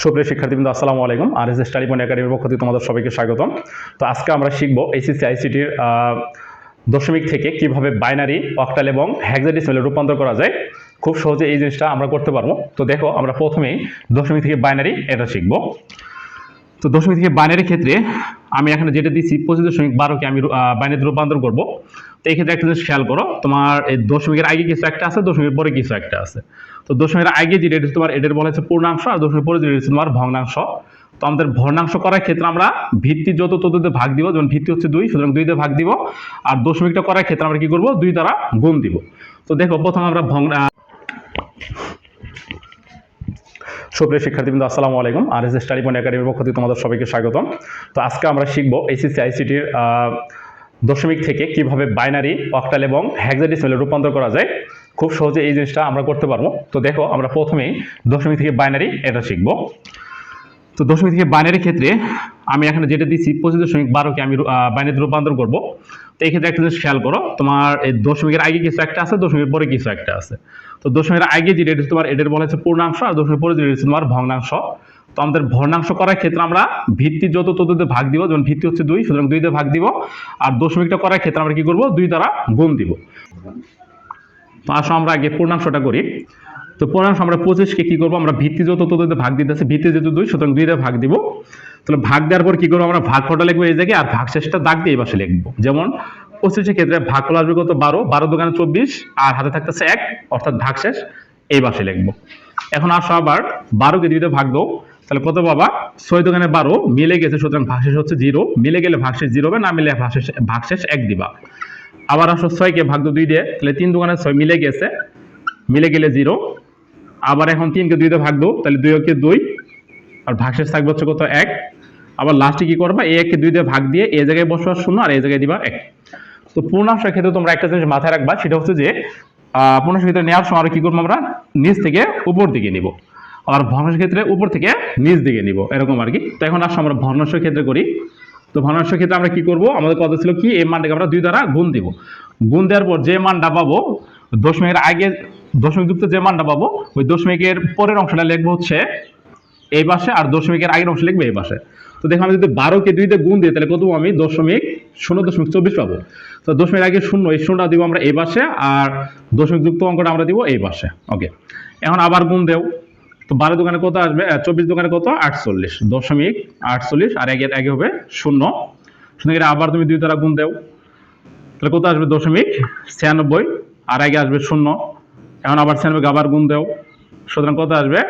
সুপ্রিয় শিক্ষার্থীবৃন্দ, আসসালামু আলাইকুম। R.S Studypoint Academy পক্ষ থেকে তোমাদের সবাইকে স্বাগতম। তো আজকে আমরা শিখব HSC ICTর দশমিক থেকে কিভাবে বাইনারি, অক্টাল এবং হেক্সাডেসিমালে রূপান্তর করা যায়। খুব সহজে এই জিনিসটা আমরা করতে পারবো। তো দেখো, আমরা প্রথমেই দশমিক থেকে বাইনারি এটা শিখব। তো দশমিক থেকে বাইনারি ক্ষেত্রে আমি এখানে যেটা দিচ্ছি 25.12কে আমি বাইনারিতে রূপান্তর করব। তো এই ক্ষেত্রে একটা জিনিস খেয়াল করো, তোমার এই দশমিকের আগে কিছু একটা আছে, দশমিকের পরে কিছু একটা আছে। তো দশমিকের আগে যেটা এটা তোমার এটার বলা হচ্ছে পূর্ণাংশ, আর দশমিকের পরে যেটা হচ্ছে তোমার ভগ্নাংশ। তো আমাদের ভগ্নাংশ করার ক্ষেত্রে আমরা ভিত্তি যত তততে ভাগ দিব, যেমন ভিত্তি হচ্ছে 2, সুতরাং 2 দিয়ে ভাগ দিব। আর দশমিকটা করার ক্ষেত্রে আমরা কি করব, 2 দ্বারা গুণ দিব। তো দেখো, প্রথমে আমরা সুপ্রিয় শিক্ষার্থীবৃন্দ, আসসালামু আলাইকুম। R.S Studypoint Academy পক্ষ থেকে তোমাদের সবাইকে স্বাগতম। তো আজকে আমরা শিখব HSC ICTর দশমিক থেকে কিভাবে বাইনারি, অক্টাল এবং হেক্সাডেসিমালে রূপান্তর করা যায়। খুব সহজে এই জিনিসটা আমরা করতে পারবো। তো দেখো, আমরা প্রথমেই দশমিক থেকে বাইনারি এটা শিখব। তো দশমিক থেকে বাইনারি ক্ষেত্রে আমি এখানে যেটা দিচ্ছি 25.12কে আমি বাইনারিতে রূপান্তর করব। তো এই ক্ষেত্রে একটা জিনিস খেয়াল করো, তোমার এই দশমিকের আগে কিছু একটা আছে, দশমিকের পরে কিছু একটা আছে। তো দশমিকের আগে যেটা এটা তোমার এটার বলা হচ্ছে পূর্ণাংশ, আর দশমিকের পরে যেটা তোমার ভগ্নাংশ। তো আমাদের ভগ্নাংশ করার ক্ষেত্রে আমরা ভিত্তি যত তততে ভাগ দিব, যেমন ভিত্তি হচ্ছে 2, সুতরাং 2 দিয়ে ভাগ দিব। আর দশমিকটা করার ক্ষেত্রে আমরা কি করব, 2 দ্বারা গুণ দিব। তো আসো আমরা আগে পূর্ণাংশটা করি। তো পূর্ণাংশ আমরা 25কে কি করবো, আমরা ভিত্তি যত তততে ভাগ দিতেছি, ভিত্তি যেহেতু 2, সুতরাং 2 দিয়ে ভাগ দিব। তাহলে ভাগ দেওয়ার পর কি করবো, আমরা ভাগফলটা লিখবো এই জায়গায়, আর ভাগশেষটা দাগ দিয়ে এই পাশে লিখবো। যেমন 25-এর ক্ষেত্রে ভাগফল আসবে কত, 12, 12 দোকানে 24, আর হাতে থাকতেছে 1, অর্থাৎ ভাগশেষ এই পাশে লিখবো। এখন আসো আবার 12কে 2 দিয়ে ভাগ দাও, তাহলে কত বাবা, 6 দোকানে 12 মিলে গেছে, সুতরাং ভাগশেষ হচ্ছে 0, মিলে গেলে ভাগশেষ 0 হবে, না মিলে ভাগশেষ 1 দিবা। আবার আসো 6কে ভাগ দাও 2 দিয়ে, তাহলে 3 দোকানে 6 মিলে গেছে, মিলে গেলে 0। আবার এখন 3কে 2 দিয়ে ভাগ দাও, তাহলে 2কে 2, আর ভাগশেষ থাকবে হচ্ছে কত, 1। আবার লাস্টে কি করবা, এই 1কে 2 দিয়ে ভাগ দিয়ে এই জায়গায় বসবা 0, আর এই জায়গায় দিবা 1। তো পূর্ণাংশের ক্ষেত্রে তোমরা একটা জিনিস মাথায় রাখবা, সেটা হচ্ছে যে পূর্ণাংশের ক্ষেত্রে নেওয়ার সময় কি করবো, আমরা নিচ থেকে উপর দিকে নিব, আর ভগ্নাংশের ক্ষেত্রে উপর থেকে নিচ দিকে নিব, এরকম আর কি। তো এখন আসলে আমরা ভগ্নাংশের ক্ষেত্রে করি। তো ভগ্নাংশের ক্ষেত্রে আমরা কি করব, আমাদের কথা ছিল কি, এই মানটাকে আমরা 2 দ্বারা গুণ দিব। গুণ দেওয়ার পর যে মানটা পাবো, দশমিকের আগে দশমিক যুক্ত যে মানটা পাবো, ওই দশমিকের পরের অংশটা লিখবো হচ্ছে এই পাশে, আর দশমিকের আগের অংশ লিখবে এই পাশে। তো দেখো, আমি যদি 12কে 2 দিয়ে গুণ দিই, তাহলে কত আমি 0.24 পাবো। তো দশমিক আগে 0, এই 0টা দিব আমরা এই পাশে, আর দশমিক যুক্ত অঙ্কটা আমরা দিব এই পাশে। ওকে, এখন আবার গুণ দেও। তো 12 দোকানে কত আসবে, 24 দোকানে কত, 48.48, আর আগে হবে 0। আবার তুমি 2 দ্বারা গুণ দেও, তাহলে কত আসবে, 0.96, আর আগে আসবে 0। এখন আবার 96 আবার গুণ দেও, সুতরাং কত আসবে,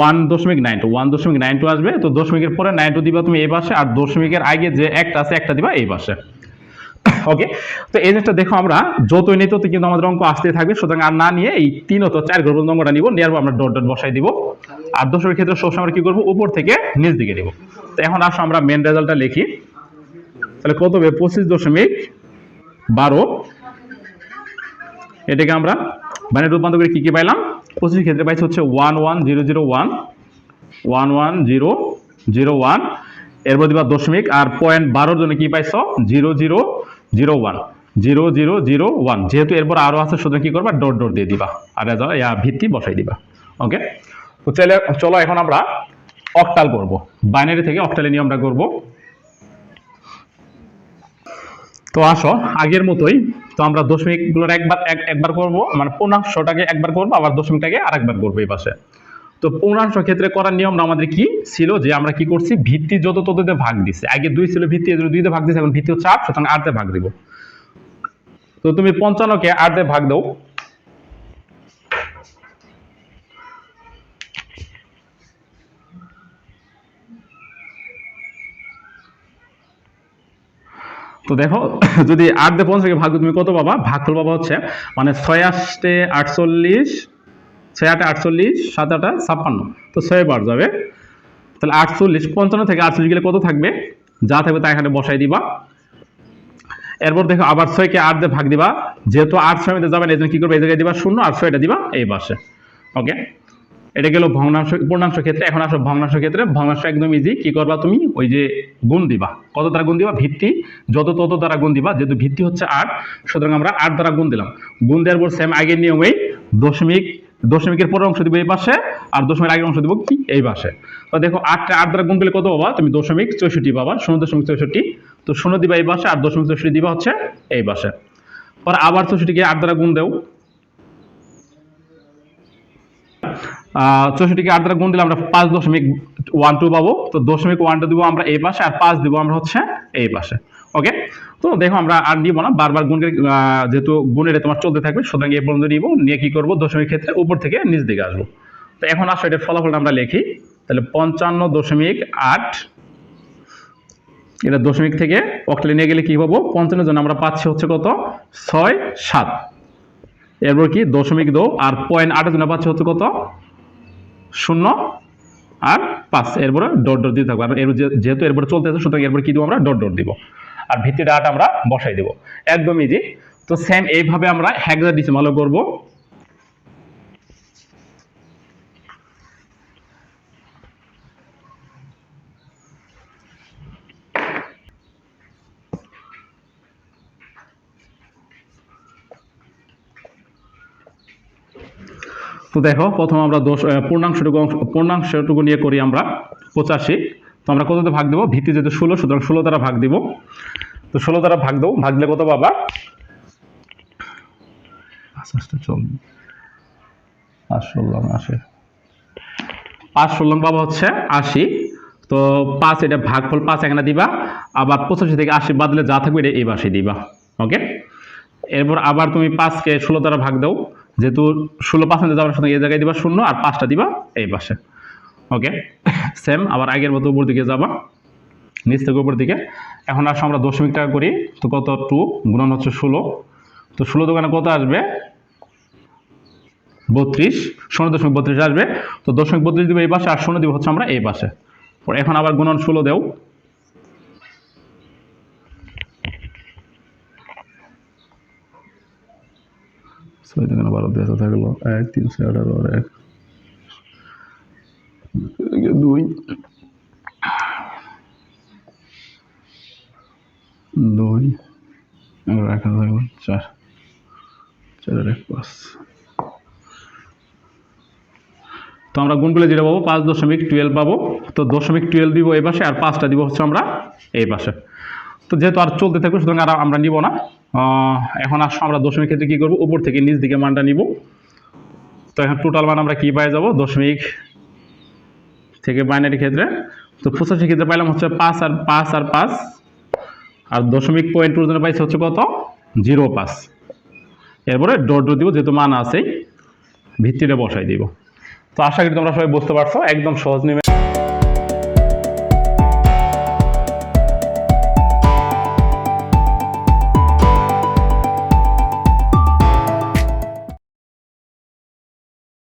1.92 আসবে। তো দশমিকের পরে 92 দিবা তুমি এই পাশে, আর দশমিকের আগে যে একটা আছে একটা দিবা এই পাশে। ওকে, তো এই জিনিসটা দেখো, আমরা যতই নিই ততই কিন্তু আমাদের অঙ্ক আসতে থাকবে। সুতরাং আর না নিয়ে এই 3 অথবা 4 ঘর পর্যন্ত অঙ্কটা নিব, নেওয়ার পর আমরা ডট ডট বসাই দিব। আর দশমিকের ক্ষেত্রে সবসময় আমরা কি করবো, উপর থেকে নিচ দিকে নিব। তো এখন আসো আমরা মেন রেজাল্টটা লিখি। তাহলে কত হবে, 25.12, এটাকে আমরা বাইনারি রূপান্তর করে কি কি পাইলাম, 25 ক্ষেত্রে পাইছি হচ্ছে 11001, এরপর দিবা দশমিক, আর 0.12 জন্য কি পাইছো, 0001, যেহেতু এরপর আরো আছে, সুতরাং কি করবা, ডট ডট দিয়ে দিবা, আর ভিত্তি বসাই দিবা। ওকে, তো চলো এখন আমরা অক্টাল করব, বাইনারি থেকে অক্টালের নিয়মটা করব। তো আসো আগের মতোই, তো আমরা দশমিকগুলোর একবার করব, মানে পূর্ণাংশটাকে একবার করব, আবার দশমিকটাকে আরেকবার করবো এই পাশে। তো পূর্ণাংশ ক্ষেত্রে করার নিয়মটা আমাদের কি ছিল, যে আমরা কি করছি, ভিত্তি যত তততে ভাগ দিছি। আগে 2 ছিল ভিত্তি, 2 দিয়ে ভাগ দিছি, এখন ভিত্তি হচ্ছে 8, সুতরাং 8 দিয়ে ভাগ দিব। তো তুমি 55কে 8 দিয়ে ভাগ দাও, তো দেখো, যদি 8 দিয়ে 50কে ভাগ তুমি কত পাবা, ভাগফল পাবা হচ্ছে, মানে 6 8 48, 6 8 48, 7 8 56, তো 6 বার যাবে। তাহলে 48, 55 থেকে 48 গেলে কত থাকবে, যা থাকবে তা এখানে বসাই দিবা। এরপর দেখো, আবার 6কে 8 দিয়ে ভাগ দিবা, যেহেতু 8 6 মধ্যে যাবে না, এই জন্য কি করবে, এই জায়গায় দিবা 0, আর 6টা দিবা এই পাশে। ওকে, এটা গেল পূর্ণাংশ ক্ষেত্রে। এখন আসো ভগ্নাংশ ক্ষেত্রে। ভগ্নাংশ একদম ইজি, কি করবা তুমি, ওই যে গুণ দিবা, কত দ্বারা গুণ দিবা, ভিত্তি যত তত দ্বারা গুণ দিবা। যেহেতু ভিত্তি হচ্ছে 8, সুতরাং আমরা 8 দ্বারা গুণ দিলাম। গুণ দেওয়ার পর সেম আগের নিয়মেই দশমিক দশমিকের পরের অংশ দিব এই পাশে, আর দশমিকের আগের অংশ দিব কি এই পাশে। তো দেখো 8 দ্বারা গুণ করলে কত পাবা তুমি? 0.64 পাবা, 0.64। তো 0 দিবা এই পাশে, আর 0.64 দিবা হচ্ছে এই পাশে। পরে আবার 64কে 8 দ্বারা গুণ দাও, 64কে 8 দ্বারা গুণ দিলে আমরা 5.12 পাবো। তো 0.12 দিব আমরা এই পাশে, আর 5 দিব আমরা হচ্ছে এই পাশে। ওকে, তো দেখো আমরা আর নিব না, বারবার গুণ করে, যেহেতু গুণের তোমার চলতে থাকবে, সুতরাং এই পর্যন্ত নিব, নিয়ে কি করবো, দশমিক ক্ষেত্রে উপর থেকে নিচ দিকে আসবো। তো এখন আসো এটার ফলাফলটা আমরা লিখি। তাহলে 55.8, এটা দশমিক থেকে অক্টালে নিয়ে গেলে কি পাবো, 55 জন্য আমরা পাচ্ছি হচ্ছে কত, 6, 7। এরপর কি দশমিক দাও, আর 0.8 জন্য পাচ্ছি হচ্ছে কত, 0 আর 5। এরপরে ডট ডট দিয়ে থাকবো, আর যেহেতু এরপরে চলতে আছে, সুতরাং এরপরে কি দিব আমরা, ডট ডট দিব, আর ভিত্তিটা 8 আমরা বসাই দেব। একদম ইজি। তো সেম এইভাবে আমরা হেক্সাডেসিমালও করব। তো দেখো প্রথম আমরা পূর্ণাংশটুকু নিয়ে করি আমরা 85। তো আমরা কততে ভাগ দেবো, ভিত্তি যেহেতু 16, সুতরাং 16 দ্বারা ভাগ দিব। তো 16 দ্বারা ভাগ দেবো, ভাগ দিলে কত পাবা, 5 পাবা হচ্ছে 80। তো 5, এটা ভাগফল 5 এখানে দিবা, আবার 85 থেকে 80 বাদলে যা থাকবে এটা এই পাশে দিবা। ওকে, এরপর আবার তুমি 5কে 16 দ্বারা ভাগ দাও, যেহেতু 16 5 যাওয়ার সময় এই জায়গায় দিবা 0, আর 5টা দিবা এই পাশে। ওকে, সেম আবার আগের মতো উপর দিকে যাবা, নিচ থেকে উপর দিকে। এখন আসো আমরা দশমিক টাকা করি। তো কত, 2 গুণন হচ্ছে 16। তো 16 দোকানে কত আসবে, 32, 0.32 আসবে। তো 0.32 দিব এই পাশে, আর 0 দিব হচ্ছে আমরা এই পাশে। এখন আবার গুণন 16 দেও, ছয় থেকে 12 দিয়ে থাকলো 1 3 4 আর 1 2 2 আর 1 থাকলো 4 4 আর 1 5। তো আমরা গুণ করলে যেটা পাবো 5.12 পাবো। তো 0.12 দিব এই পাশে, আর 5টা দিব হচ্ছে আমরা এই পাশে। তো যেহেতু আর চলতে থাকবে, সুতরাং আর আমরা নিব না। এখন আসো আমরা দশমিক ক্ষেত্রে কি করবো, উপর থেকে নিচ দিকে মানটা নিব। তো এখন টোটাল মান আমরা কি পেয়ে যাব, দশমিক থেকে বাইনারি ক্ষেত্রে। তো 85 ক্ষেত্রে পাইলাম হচ্ছে 5 আর 5 আর 5, আর দশমিক পয়েন্ট টুর জন্য পাইছে হচ্ছে কত, 0.5। এরপরে ডট ডট দিব, যেহেতু মান আছেই, ভিত্তিটা বসাই দিব। তো আশা করি তোমরা সবাই বুঝতে পারছো, একদম সহজ নিয়মে।